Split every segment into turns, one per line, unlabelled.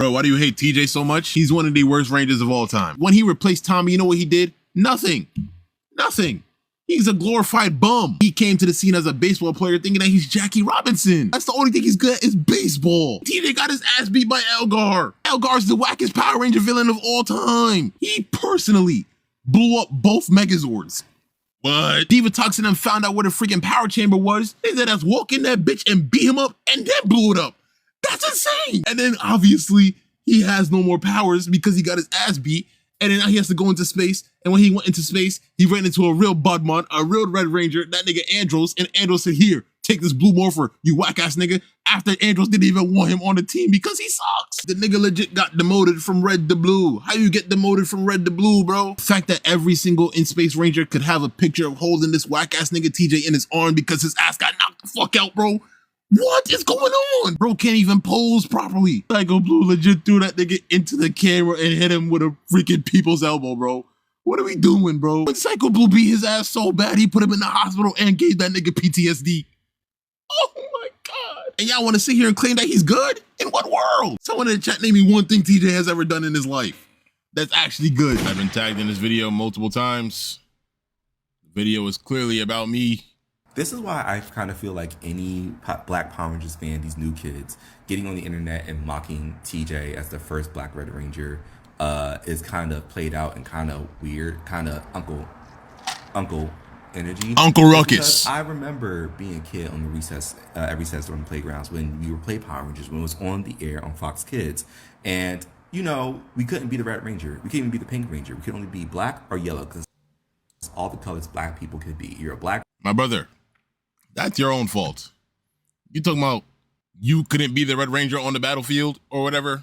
Bro, why do you hate TJ so much? He's one of the worst Rangers of all time. When he replaced Tommy, you know what he did? Nothing. Nothing. He's a glorified bum. He came to the scene as a baseball player thinking that he's Jackie Robinson. That's the only thing he's good at is baseball. TJ got his ass beat by Elgar. Elgar's the wackest Power Ranger villain of all time. He personally blew up both Megazords. What? Divatox and them found out where the freaking power chamber was. They said let's walk in that bitch and beat him up and then blew it up. That's insane. And then obviously he has no more powers because he got his ass beat. And then now he has to go into space. And when he went into space, he ran into a real Budmon, a real Red Ranger, that nigga Andros. And Andros said, here, take this blue morpher, you whack ass nigga. After Andros didn't even want him on the team because he sucks. The nigga legit got demoted from red to blue. How you get demoted from red to blue, bro? The fact that every single in-space ranger could have a picture of holding this whack ass nigga TJ in his arm because his ass got knocked the fuck out, bro. What is going on? Bro can't even pose properly. Psycho Blue legit threw that nigga into the camera and hit him with a freaking people's elbow, bro. What are we doing, bro? When Psycho Blue beat his ass so bad, he put him in the hospital and gave that nigga PTSD. Oh my God. And y'all want to sit here and claim that he's good? In what world? Someone in the chat name me one thing TJ has ever done in his life that's actually good. I've been tagged in this video multiple times. The video is clearly about me.
This is why I kind of feel like any Black Power Rangers fan, these new kids, getting on the internet and mocking TJ as the first Black Red Ranger is kind of played out and kind of weird, kind of uncle energy.
Uncle Ruckus.
Because I remember being a kid on the recess, at recess on the playgrounds when we were playing Power Rangers, when it was on the air on Fox Kids. And, you know, we couldn't be the Red Ranger. We couldn't even be the Pink Ranger. We could only be black or yellow because all the colors black people could be. You're a black.
My brother. That's your own fault. You talking about you couldn't be the Red Ranger on the battlefield or whatever?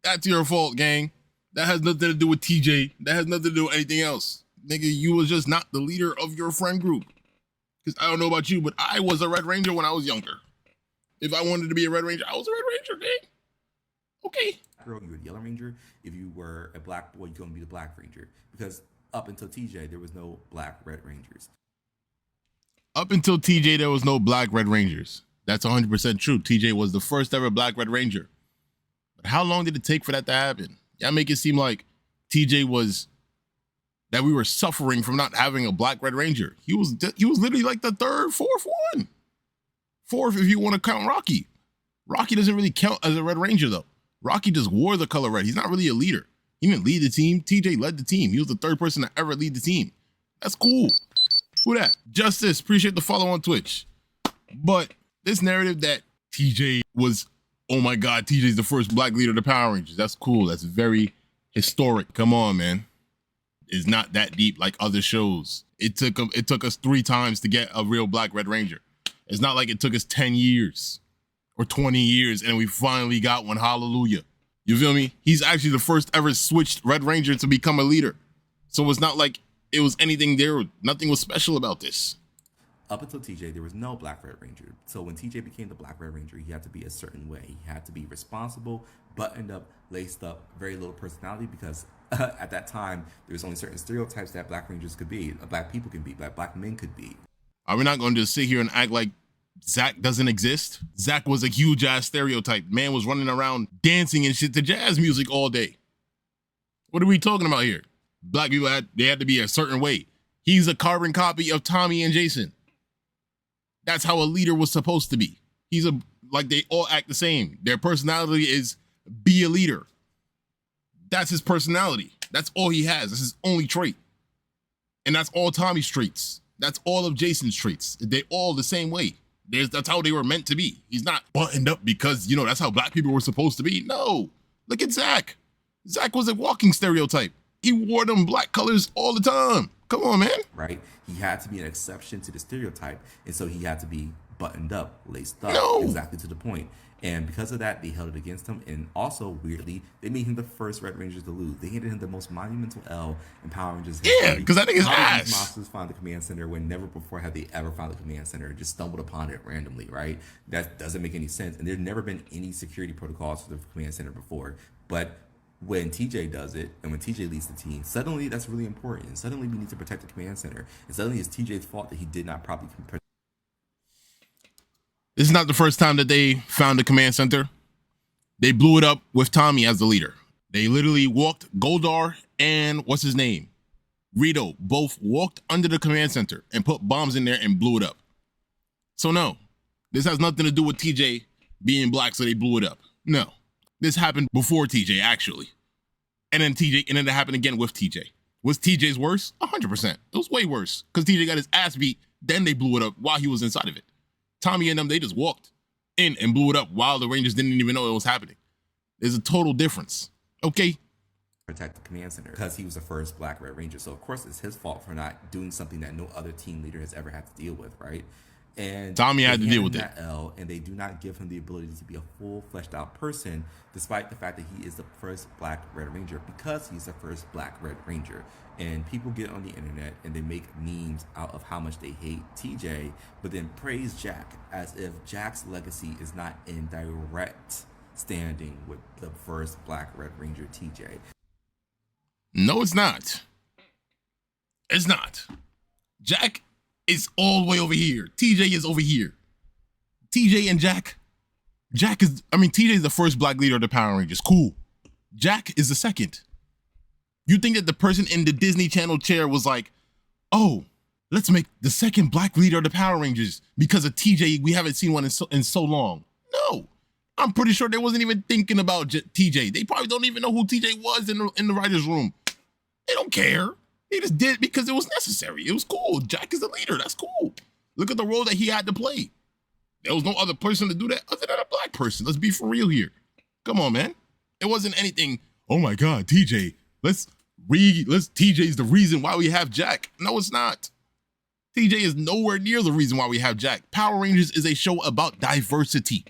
That's your fault, gang. That has nothing to do with TJ. That has nothing to do with anything else. Nigga, you was just not the leader of your friend group. Because I don't know about you, but I was a Red Ranger when I was younger. If I wanted to be a Red Ranger, I was a Red Ranger, gang. Okay.
Girl, you were the Yellow Ranger. If you were a black boy, you couldn't be the Black Ranger. Because up until TJ, there was no Black Red Rangers.
Up until TJ, there was no Black Red Rangers. That's 100% true. TJ was the first ever Black Red Ranger. But how long did it take for that to happen? Y'all make it seem like TJ was, that we were suffering from not having a Black Red Ranger. He was literally like the third, fourth one. Fourth if you want to count Rocky. Rocky doesn't really count as a Red Ranger though. Rocky just wore the color red. He's not really a leader. He didn't lead the team. TJ led the team. He was the third person to ever lead the team. That's cool. Who that? Justice, appreciate the follow on Twitch. But this narrative that TJ was, oh my God, TJ's the first Black leader of the Power Rangers. That's cool. That's very historic. Come on, man. It's not that deep like other shows. It took us 3 times to get a real Black Red Ranger. It's not like it took us 10 years or 20 years and we finally got one. Hallelujah. You feel me? He's actually the first ever switched Red Ranger to become a leader. So it's not like it was anything there. Nothing was special about this.
Up until TJ, there was no Black Red Ranger. So when TJ became the Black Red Ranger, he had to be a certain way. He had to be responsible, buttoned up, laced up, very little personality because at that time, there was only certain stereotypes that Black Rangers could be, Black people could be, Black men could be.
Are we not going to just sit here and act like Zack doesn't exist? Zack was a huge ass stereotype. Man was running around dancing and shit to jazz music all day. What are we talking about here? Black people had to be a certain way. He's a carbon copy of Tommy and Jason. That's how a leader was supposed to be. Like they all act the same. Their personality is be a leader. That's his personality. That's all he has. That's his only trait. And that's all Tommy's traits. That's all of Jason's traits. They're all the same way. That's how they were meant to be. He's not buttoned up because, you know, that's how Black people were supposed to be. No. Look at Zack. Zack was a walking stereotype. He wore them black colors all the time. Come on, man.
Right? He had to be an exception to the stereotype. And so he had to be buttoned up, laced up, exactly to the point. And because of that, they held it against him. And also, weirdly, they made him the first Red Rangers to lose. They handed him the most monumental L in Power Rangers history.
Yeah, because I think it's
How
ass.
did these monsters find the command center when never before have they ever found the command center? Just stumbled upon it randomly, right? That doesn't make any sense. And there's never been any security protocols for the command center before. But when TJ does it, and when TJ leads the team, suddenly that's really important. And suddenly we need to protect the command center. And suddenly it's TJ's fault that he did not properly protect.
This is not the first time that they found the command center. They blew it up with Tommy as the leader. They literally walked Goldar and what's his name? Rito both walked under the command center and put bombs in there and blew it up. So no, this has nothing to do with TJ being black, so they blew it up. No, this happened before TJ actually. And then it happened again with TJ. Was TJ's worse? 100%. It was way worse because TJ got his ass beat. Then they blew it up while he was inside of it. Tommy and them, they just walked in and blew it up while the Rangers didn't even know it was happening. There's a total difference. Okay.
Protect the command center because he was the first Black Red Ranger. So of course it's his fault for not doing something that no other team leader has ever had to deal with, right? And
Tommy had to deal with it.
And they do not give him the ability to be a full fleshed out person, despite the fact that he is the first Black Red Ranger, because he's the first Black Red Ranger. And people get on the internet and they make memes out of how much they hate TJ, but then praise Jack as if Jack's legacy is not in direct standing with the first Black Red Ranger TJ.
No, it's not. It's not. Jack is all the way over here. TJ is over here. TJ and Jack. TJ is the first black leader of the Power Rangers. Cool. Jack is the second. You think that the person in the Disney Channel chair was like, oh, let's make the second black leader of the Power Rangers because of TJ. We haven't seen one in so long. No. I'm pretty sure they wasn't even thinking about TJ. They probably don't even know who TJ was in the writer's room. They don't care. They just did it because it was necessary. It was cool. Jack is the leader. That's cool. Look at the role that he had to play. There was no other person to do that other than a black person. Let's be for real here. Come on, man. It wasn't anything, oh my God, TJ, TJ's the reason why we have Jack. No, it's not. TJ is nowhere near the reason why we have Jack. Power Rangers is a show about diversity.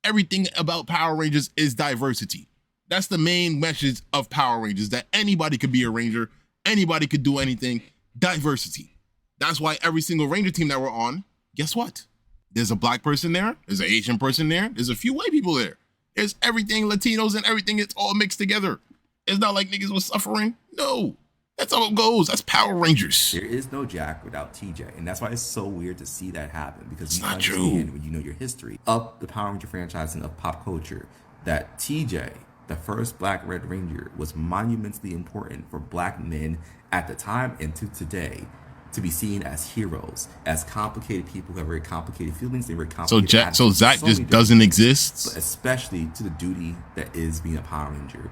Everything about Power Rangers is diversity. That's the main message of Power Rangers, that anybody could be a Ranger, anybody could do anything. Diversity. That's why every single Ranger team that we're on, guess what? There's a black person there, there's an Asian person there, there's a few white people there. There's everything, Latinos and everything, it's all mixed together. It's not like niggas was suffering. No, that's how it goes. That's Power Rangers.
There is no Jack without TJ, and that's why it's so weird to see that happen, because
it's
you
not
understand
true.
When you know your history of the Power Ranger franchise and of pop culture, that TJ, the first Black Red Ranger, was monumentally important for black men at the time and to today to be seen as heroes, as complicated people who have very complicated feelings. They were complicated.
So Zack just doesn't exist,
but especially to the duty that is being a Power Ranger.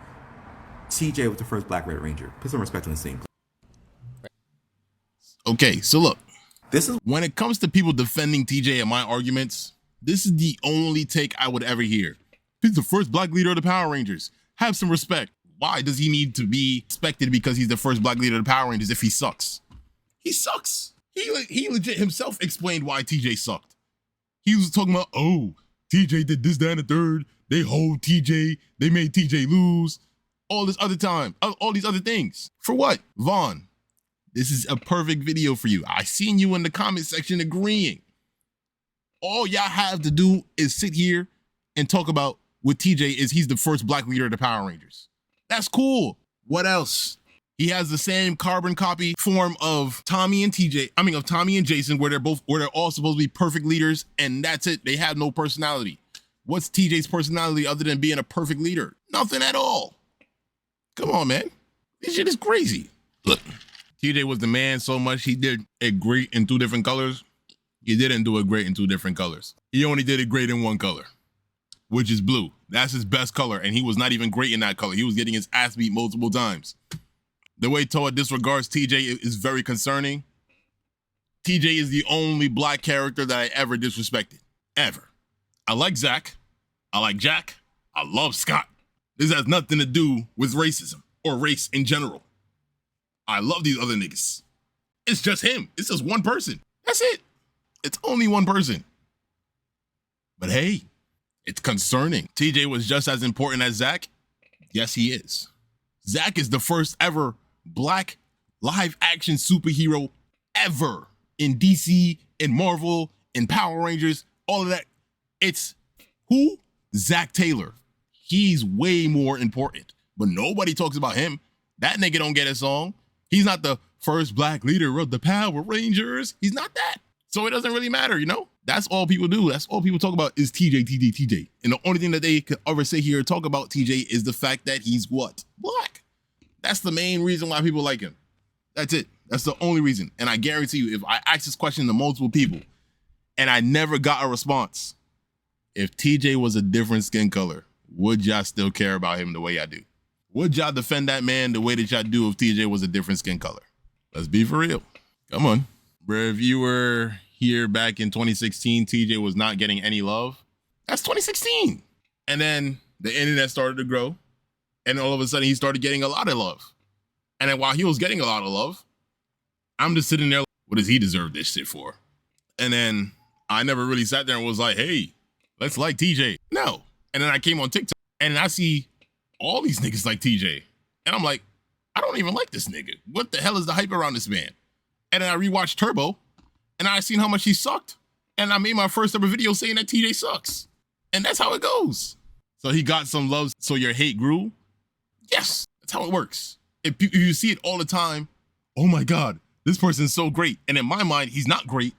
TJ was the first Black Red Ranger. Put some respect on the same.
Okay, so look,
this is
when it comes to people defending TJ in my arguments, this is the only take I would ever hear. He's the first black leader of the Power Rangers. Have some respect. Why does he need to be respected because he's the first black leader of the Power Rangers if he sucks? He sucks. He legit himself explained why TJ sucked. He was talking about, oh, TJ did this, that, and the third. They hold TJ. They made TJ lose. All this other time. All these other things. For what? Vaughn, this is a perfect video for you. I seen you in the comment section agreeing. All y'all have to do is sit here and talk about with TJ is he's the first black leader of the Power Rangers. That's cool. What else? He has the same carbon copy form of Tommy and Jason, where they're all supposed to be perfect leaders, and that's it. They have no personality. What's TJ's personality other than being a perfect leader? Nothing at all. Come on, man. This shit is crazy. Look, TJ was the man so much he did it great in 2 different colors. He didn't do it great in 2 different colors. He only did it great in 1 color, which is blue. That's his best color, and he was not even great in that color. He was getting his ass beat multiple times. The way Towa disregards TJ is very concerning. TJ is the only black character that I ever disrespected. Ever. I like Zack. I like Jack. I love Scott. This has nothing to do with racism or race in general. I love these other niggas. It's just him. It's just one person. That's it. It's only one person. But hey, it's concerning. TJ was just as important as Zack. Yes, he is. Zack is the first ever black live action superhero ever in DC, in Marvel, in Power Rangers, all of that. It's who? Zack Taylor. He's way more important, but nobody talks about him. That nigga don't get a song. He's not the first black leader of the Power Rangers. He's not that. So it doesn't really matter, you know? That's all people do. That's all people talk about is TJ, TJ, TJ. And the only thing that they could ever say here or talk about TJ is the fact that he's what? Black. That's the main reason why people like him. That's it. That's the only reason. And I guarantee you, if I ask this question to multiple people and I never got a response, if TJ was a different skin color, would y'all still care about him the way y'all do? Would y'all defend that man the way that y'all do if TJ was a different skin color? Let's be for real. Come on. Bro, if you were here back in 2016, TJ was not getting any love. That's 2016. And then the internet started to grow. And all of a sudden he started getting a lot of love. And then while he was getting a lot of love, I'm just sitting there like, what does he deserve this shit for? And then I never really sat there and was like, hey, let's like TJ. No. And then I came on TikTok and I see all these niggas like TJ. And I'm like, I don't even like this nigga. What the hell is the hype around this man? And then I rewatched Turbo and I seen how much he sucked. And I made my first ever video saying that TJ sucks. And that's how it goes. So he got some love, so your hate grew. Yes, that's how it works. If you see it all the time, oh my God, this person's so great. And in my mind, he's not great.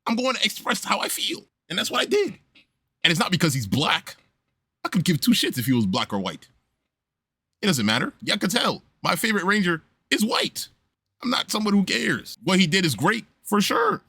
I'm going to express how I feel. And that's what I did. And it's not because he's black. I could give two shits if he was black or white. It doesn't matter. Y'all could tell. My favorite Ranger is white. I'm not someone who cares. What he did is great, for sure.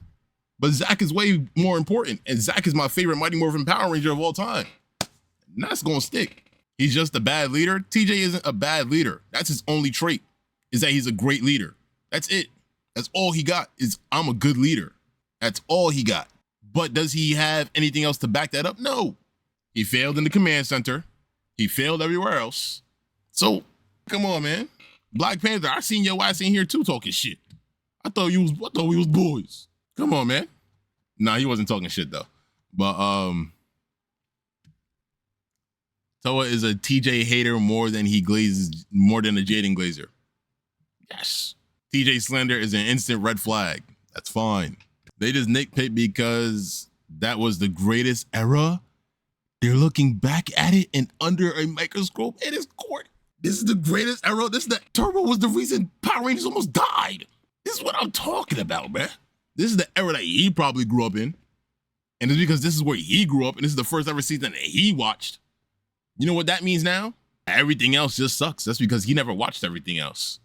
But Zack is way more important. And Zack is my favorite Mighty Morphin Power Ranger of all time. And that's going to stick. He's just a bad leader. TJ isn't a bad leader. That's his only trait, is that he's a great leader. That's it. That's all he got, is I'm a good leader. That's all he got. But does he have anything else to back that up? No. He failed in the command center. He failed everywhere else. So, come on, man. Black Panther, I seen your ass in here too talking shit. I thought we was boys. Come on, man. Nah, he wasn't talking shit though. But Towa is a TJ hater more than a Jaden Glazer. Yes. TJ slander is an instant red flag. That's fine. They just nitpick because that was the greatest era. They're looking back at it and under a microscope. It is court. This is the greatest era. Turbo was the reason Power Rangers almost died. This is what I'm talking about, man. This is the era that he probably grew up in. And it's because this is where he grew up and this is the first ever season that he watched. You know what that means now? Everything else just sucks. That's because he never watched everything else.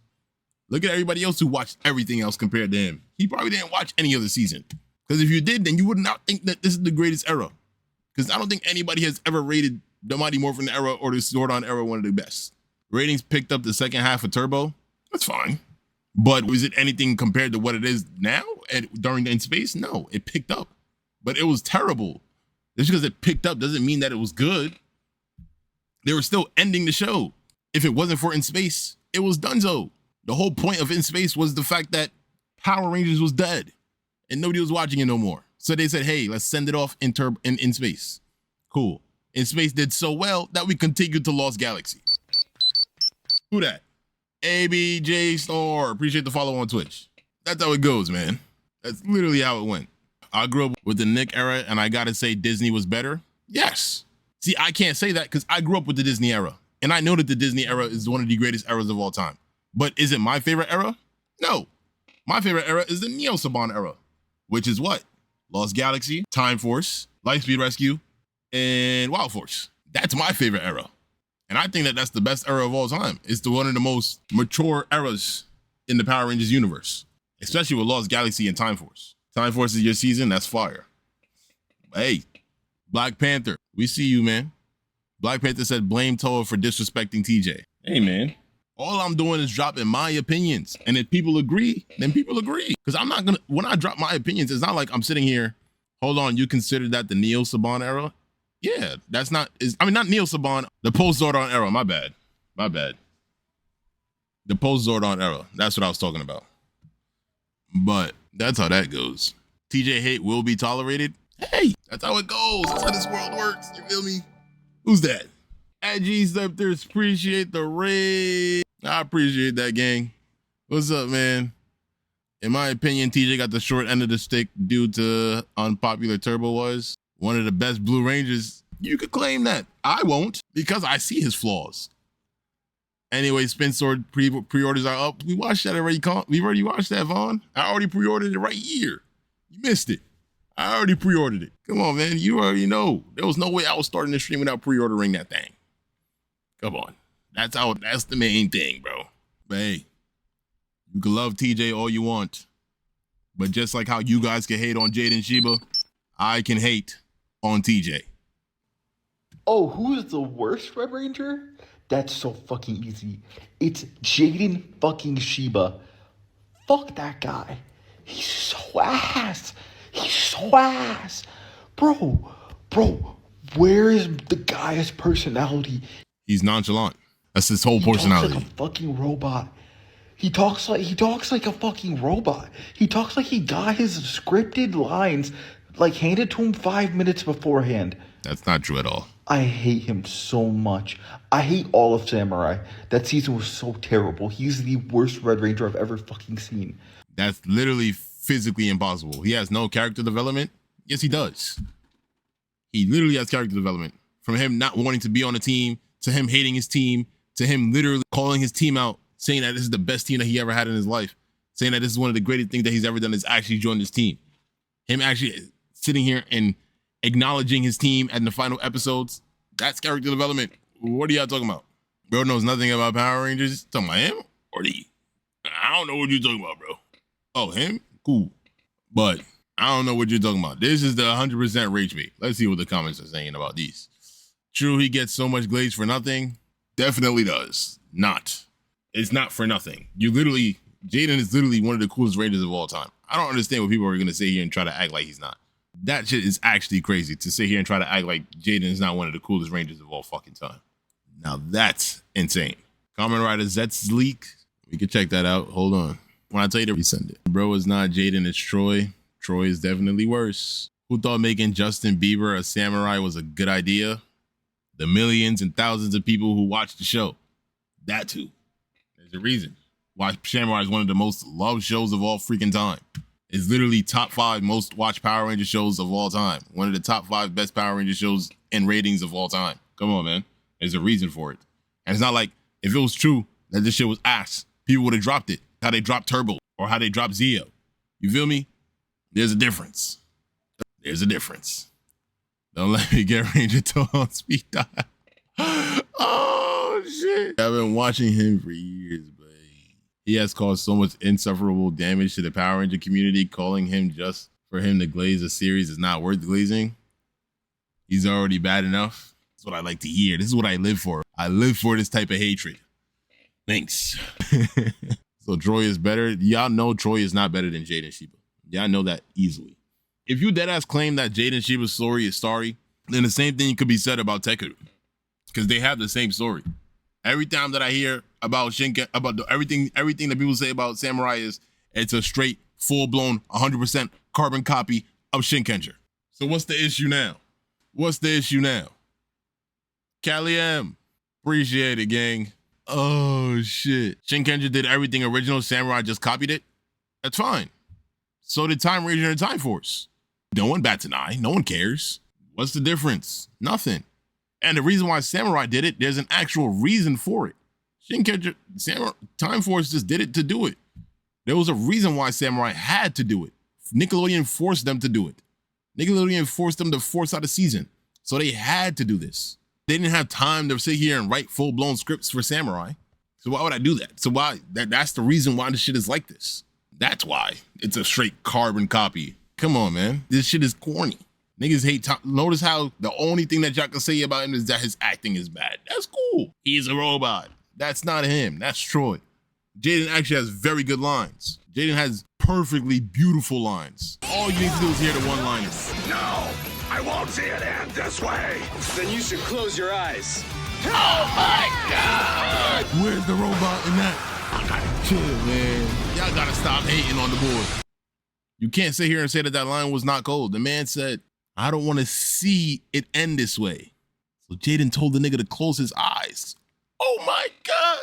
Look at everybody else who watched everything else compared to him. He probably didn't watch any other season. Because if you did, then you would not think that this is the greatest era. Because I don't think anybody has ever rated the Mighty Morphin era or the Zordon era one of the best. Ratings picked up the second half of Turbo. That's fine. But was it anything compared to what it is now during In Space? No, it picked up. But it was terrible. Just because it picked up doesn't mean that it was good. They were still ending the show. If it wasn't for In Space, it was donezo. The whole point of In Space was the fact that Power Rangers was dead and nobody was watching it no more. So they said, hey, let's send it off in Space. Cool. In Space did so well that we continued to Lost Galaxy. Who that? ABJ Store. Appreciate the follow on Twitch. That's how it goes, man. That's literally how it went. I grew up with the Nick era and I gotta say Disney was better. Yes. See, I can't say that because I grew up with the Disney era. And I know that the Disney era is one of the greatest eras of all time. But is it my favorite era? No. My favorite era is the Neo Saban era, which is what? Lost Galaxy, Time Force, Lightspeed Rescue, and Wild Force. That's my favorite era. And I think that that's the best era of all time. It's one of the most mature eras in the Power Rangers universe, especially with Lost Galaxy and Time Force. Time Force is your season, that's fire. Hey, Black Panther, we see you, man. Black Panther said blame Towa for disrespecting TJ. Hey, man. All I'm doing is dropping my opinions. And if people agree, then people agree. Because I'm not gonna, when I drop my opinions, it's not like I'm sitting here, hold on, you consider that the Neo Saban era? Yeah, that's not, not Neo Saban, the post-Zordon era, my bad. The post-Zordon era, that's what I was talking about. But that's how that goes. TJ hate will be tolerated. Hey, that's how it goes. That's how this world works, you feel me? Who's that? At G-Steppers, appreciate the raid. I appreciate that, gang. What's up, man? In my opinion, TJ got the short end of the stick due to unpopular Turbo was one of the best Blue Rangers. You could claim that. I won't, because I see his flaws. Anyway, Spin Sword pre-orders are up. We watched that already. We've already watched that, Vaughn. I already pre-ordered it right here. You missed it. I already pre-ordered it. Come on, man. You already know. There was no way I was starting the stream without pre-ordering that thing. Come on. That's the main thing, bro. But hey, you can love TJ all you want. But just like how you guys can hate on Jaden Sheba, I can hate on TJ.
Oh, who is the worst Red Ranger? That's so fucking easy. It's Jaden fucking Sheba. Fuck that guy. He's so ass. He's so ass. Bro, where is the guy's personality?
He's nonchalant. That's his whole personality.
He talks like a fucking robot. He talks like a fucking robot. He talks like he got his scripted lines like handed to him 5 minutes beforehand.
That's not true at all.
I hate him so much. I hate all of Samurai. That season was so terrible. He's the worst Red Ranger I've ever fucking seen.
That's literally physically impossible. He has no character development. Yes, he does. He literally has character development. From him not wanting to be on a team, to him hating his team, to him literally calling his team out, saying that this is the best team that he ever had in his life, saying that this is one of the greatest things that he's ever done is actually join this team. Him actually sitting here and acknowledging his team in the final episodes, that's character development. What are y'all talking about? Bro knows nothing about Power Rangers. Talking about him or he? I don't know what you're talking about, bro. Oh, him? Cool. But I don't know what you're talking about. This is the 100% rage bait. Let's see what the comments are saying about these. True, he gets so much glaze for nothing. Definitely does. Not. It's not for nothing. Jaden is literally one of the coolest Rangers of all time. I don't understand what people are going to say here and try to act like he's not. That shit is actually crazy to sit here and try to act like Jaden is not one of the coolest Rangers of all fucking time. Now that's insane. Comment writer Zet's leak. We can check that out. Hold on. When I tell you to resend it. Bro is not Jaden, it's Troy. Troy is definitely worse. Who thought making Justin Bieber a samurai was a good idea? The millions and thousands of people who watch the show. That too. There's a reason why Samurai is one of the most loved shows of all freaking time. It's literally top 5 most watched Power Ranger shows of all time. One of the top 5 best Power Ranger shows in ratings of all time. Come on, man. There's a reason for it. And it's not like if it was true that this shit was ass, people would have dropped it. How they dropped Turbo or how they dropped Zeo. You feel me? There's a difference. There's a difference. Don't let me get Ranger Towa on speed dial. Oh, shit. I've been watching him for years, but he has caused so much insufferable damage to the Power Ranger community. Calling him just for him to glaze a series is not worth glazing. He's already bad enough. That's what I like to hear. This is what I live for. I live for this type of hatred. Thanks. So Troy is better. Y'all know Troy is not better than Jaden Sheba. Y'all know that easily. If you deadass claim that Jaden Sheba's story is sorry, then the same thing could be said about Tekeru, because they have the same story. Every time that I hear about Shinkenger, about everything that people say about Samurai is it's a straight, full-blown, 100% carbon copy of Shinkenger. So what's the issue now? What's the issue now? Callie M. Appreciate it, gang. Oh, shit. Shinkenger did everything original. Samurai just copied it. That's fine. So did Time Ranger and Time Force. No one bats an eye. No one cares. What's the difference? Nothing. And the reason why Samurai did it, there's an actual reason for it. Shinkenger, Time Force just did it to do it. There was a reason why Samurai had to do it. Nickelodeon forced them to do it. Nickelodeon forced them to force out a season. So they had to do this. They didn't have time to sit here and write full-blown scripts for Samurai. So why would I do that? So why? That's the reason why this shit is like this. That's why it's a straight carbon copy. Come on, man. This shit is corny. Niggas hate Tom. Notice how the only thing that y'all can say about him is that his acting is bad. That's cool. He's a robot. That's not him. That's Troy. Jaden actually has very good lines. Jaden has perfectly beautiful lines. All you need to do is hear the one-liners.
No, I won't see it end this way.
Then you should close your eyes.
Oh my God!
Where's the robot in that? Chill, man. Y'all gotta stop hating on the board. You can't sit here and say that line was not cold. The man said, I don't want to see it end this way. So Jaden told the nigga to close his eyes. Oh my God.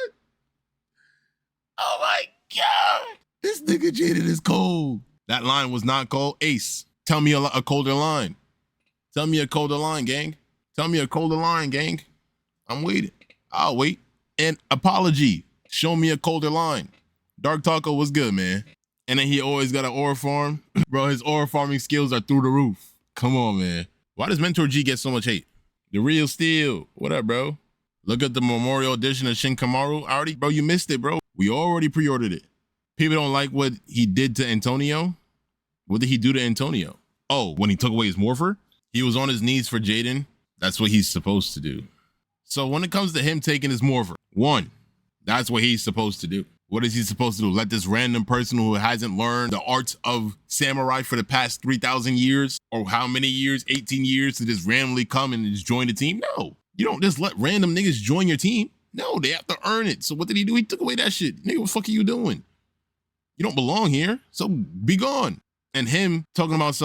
Oh my God. This nigga Jaden is cold. That line was not cold. Ace, tell me a colder line. Tell me a colder line, gang. Tell me a colder line, gang. I'm waiting. I'll wait. And apology. Show me a colder line. Dark Taco was good, man. And then he always got an aura farm. Bro, his aura farming skills are through the roof. Come on, man. Why does Mentor G get so much hate? The real Steel. What up, bro? Look at the Memorial Edition of Shinkenger. Bro, you missed it, bro. We already pre-ordered it. People don't like what he did to Antonio. What did he do to Antonio? Oh, when he took away his Morpher? He was on his knees for Jaden. That's what he's supposed to do. So when it comes to him taking his Morpher, one, that's what he's supposed to do. What is he supposed to do? Let this random person who hasn't learned the arts of samurai for the past 3,000 years, or how many years, 18 years, to just randomly come and just join the team? No, you don't just let random niggas join your team. No, they have to earn it. So what did he do? He took away that shit. Nigga, what the fuck are you doing? You don't belong here, so be gone. And him talking about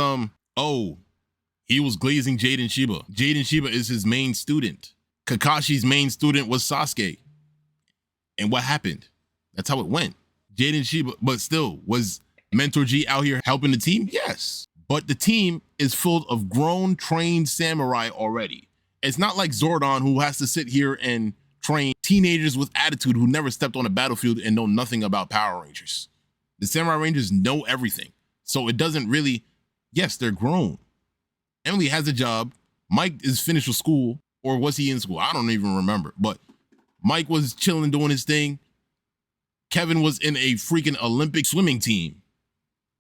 he was glazing Jaden Shiba. Jaden Shiba is his main student. Kakashi's main student was Sasuke. And what happened? That's how it went. Jaden Shiba, but still, was Mentor G out here helping the team? Yes. But the team is full of grown, trained samurai already. It's not like Zordon, who has to sit here and train teenagers with attitude who never stepped on a battlefield and know nothing about Power Rangers. The Samurai Rangers know everything. So it doesn't really, yes, they're grown. Emily has a job. Mike is finished with school, or was he in school? I don't even remember. But Mike was chilling, doing his thing. Kevin was in a freaking Olympic swimming team.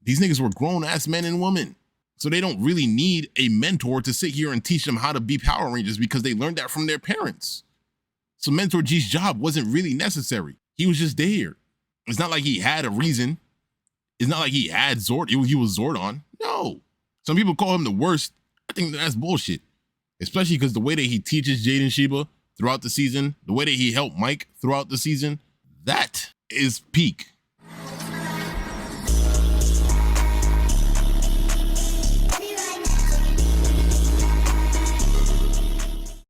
These niggas were grown-ass men and women. So they don't really need a mentor to sit here and teach them how to be Power Rangers because they learned that from their parents. So Mentor G's job wasn't really necessary. He was just there. It's not like he had a reason. It's not like he had he was Zordon. No. Some people call him the worst. I think that's bullshit. Especially because the way that he teaches Jaden Shiba throughout the season, the way that he helped Mike throughout the season, that is peak.